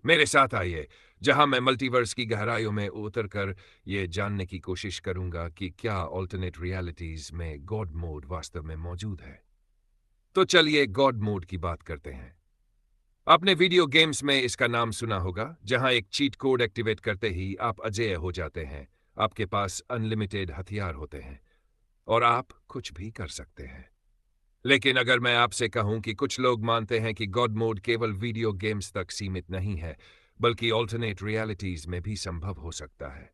मेरे साथ आइए, जहां मैं मल्टीवर्स की गहराइयों में उतरकर ये जानने की कोशिश करूंगा कि क्या ऑल्टरनेट रियलिटीज में गॉड मोड वास्तव में मौजूद है। तो चलिए गॉड मोड की बात करते हैं। आपने वीडियो गेम्स में इसका नाम सुना होगा, जहां एक चीट कोड एक्टिवेट करते ही आप अजेय हो जाते हैं। आपके पास अनलिमिटेड हथियार होते हैं और आप कुछ भी कर सकते हैं। लेकिन अगर मैं आपसे कहूं कि कुछ लोग मानते हैं कि गॉड मोड केवल वीडियो गेम्स तक सीमित नहीं है, बल्कि ऑल्टरनेट रियलिटीज में भी संभव हो सकता है।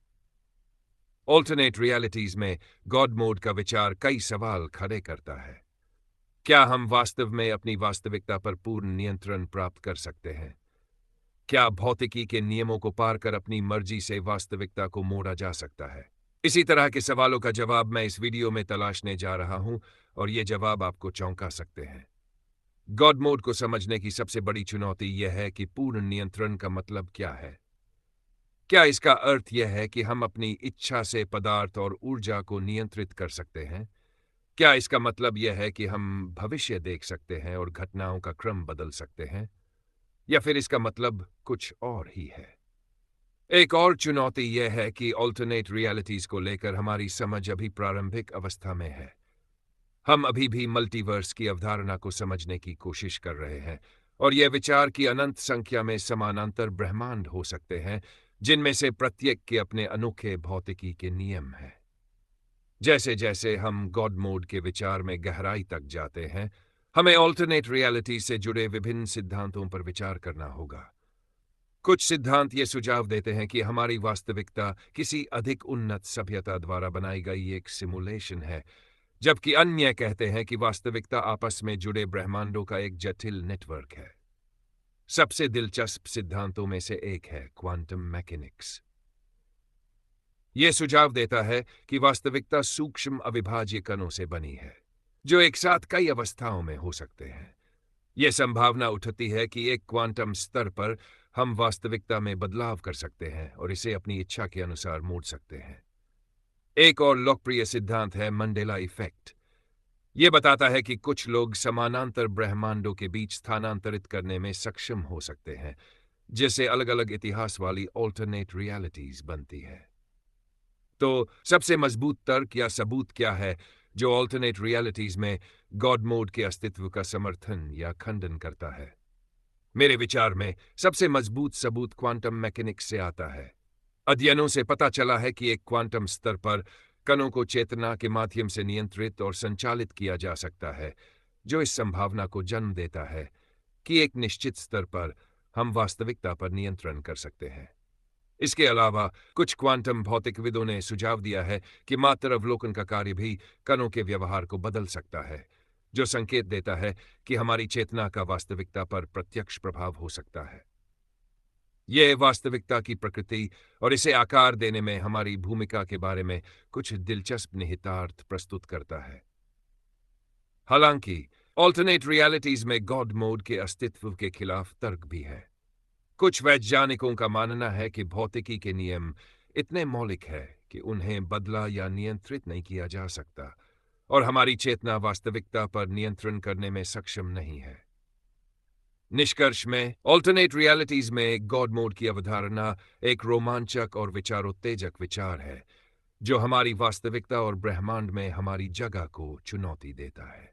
ऑल्टरनेट रियलिटीज में गॉड मोड का विचार कई सवाल खड़े करता है। क्या हम वास्तव में अपनी वास्तविकता पर पूर्ण नियंत्रण प्राप्त कर सकते हैं? क्या भौतिकी के नियमों को पार कर अपनी मर्जी से वास्तविकता को मोड़ा जा सकता है? इसी तरह के सवालों का जवाब मैं इस वीडियो में तलाशने जा रहा हूं, और ये जवाब आपको चौंका सकते हैं। गॉड मोड को समझने की सबसे बड़ी चुनौती यह है कि पूर्ण नियंत्रण का मतलब क्या है। क्या इसका अर्थ यह है कि हम अपनी इच्छा से पदार्थ और ऊर्जा को नियंत्रित कर सकते हैं? क्या इसका मतलब यह है कि हम भविष्य देख सकते हैं और घटनाओं का क्रम बदल सकते हैं? या फिर इसका मतलब कुछ और ही है? एक और चुनौती यह है कि ऑल्टरनेट रियलिटीज को लेकर हमारी समझ अभी प्रारंभिक अवस्था में है। हम अभी भी मल्टीवर्स की अवधारणा को समझने की कोशिश कर रहे हैं, और यह विचार कि अनंत संख्या में समानांतर ब्रह्मांड हो सकते हैं, जिनमें से प्रत्येक के अपने अनोखे भौतिकी के नियम हैं। जैसे जैसे हम गॉड मोड के विचार में गहराई तक जाते हैं, हमें ऑल्टरनेट रियलिटी से जुड़े विभिन्न सिद्धांतों पर विचार करना होगा। कुछ सिद्धांत ये सुझाव देते हैं कि हमारी वास्तविकता किसी अधिक उन्नत सभ्यता द्वारा बनाई गई एक सिमुलेशन है, जबकि अन्य कहते हैं कि वास्तविकता आपस में जुड़े ब्रह्मांडों का एक जटिल नेटवर्क है। सबसे दिलचस्प सिद्धांतों में से एक है क्वांटम मैकेनिक्स। यह सुझाव देता है कि वास्तविकता सूक्ष्म अविभाज्य कणों से बनी है, जो एक साथ कई अवस्थाओं में हो सकते हैं। यह संभावना उठती है कि एक क्वांटम स्तर पर हम वास्तविकता में बदलाव कर सकते हैं और इसे अपनी इच्छा के अनुसार मोड़ सकते हैं। एक और लोकप्रिय सिद्धांत है मंडेला इफेक्ट। यह बताता है कि कुछ लोग समानांतर ब्रह्मांडों के बीच स्थानांतरित करने में सक्षम हो सकते हैं, जिससे अलग-अलग इतिहास वाली ऑल्टरनेट रियलिटीज बनती है। तो सबसे मजबूत तर्क या सबूत क्या है जो ऑल्टरनेट रियलिटीज में गॉड मोड के अस्तित्व का समर्थन या खंडन करता है? मेरे विचार में सबसे मजबूत सबूत क्वांटम मैकेनिक्स से आता है। अध्ययनों से पता चला है कि एक क्वांटम स्तर पर कणों को चेतना के माध्यम से नियंत्रित और संचालित किया जा सकता है, जो इस संभावना को जन्म देता है कि एक निश्चित स्तर पर हम वास्तविकता पर नियंत्रण कर सकते हैं। इसके अलावा कुछ क्वांटम भौतिकविदों ने सुझाव दिया है कि मात्र अवलोकन का कार्य भी कणों के व्यवहार को बदल सकता है, जो संकेत देता है कि हमारी चेतना का वास्तविकता पर प्रत्यक्ष प्रभाव हो सकता है। यह वास्तविकता की प्रकृति और इसे आकार देने में हमारी भूमिका के बारे में कुछ दिलचस्प निहितार्थ प्रस्तुत करता है। हालांकि ऑल्टरनेट रियलिटीज में गॉड मोड के अस्तित्व के खिलाफ तर्क भी है। कुछ वैज्ञानिकों का मानना है कि भौतिकी के नियम इतने मौलिक है कि उन्हें बदला या नियंत्रित नहीं किया जा सकता, और हमारी चेतना वास्तविकता पर नियंत्रण करने में सक्षम नहीं है। निष्कर्ष में ऑल्टरनेट रियलिटीज में गॉड मोड की अवधारणा एक रोमांचक और विचारोत्तेजक विचार है, जो हमारी वास्तविकता और ब्रह्मांड में हमारी जगह को चुनौती देता है।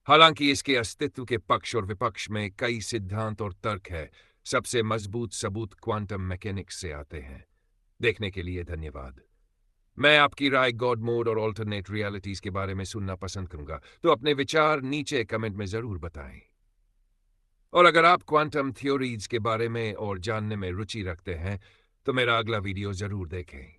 हालांकि इसके अस्तित्व के पक्ष और विपक्ष में कई सिद्धांत और तर्क है, सबसे मजबूत सबूत क्वांटम मैकेनिक्स से आते हैं। देखने के लिए धन्यवाद। मैं आपकी राय गॉड मोड और ऑल्टरनेट रियलिटीज के बारे में सुनना पसंद करूंगा, तो अपने विचार नीचे कमेंट में जरूर बताएं। और अगर आप क्वांटम थ्योरीज के बारे में और जानने में रुचि रखते हैं, तो मेरा अगला वीडियो जरूर देखें।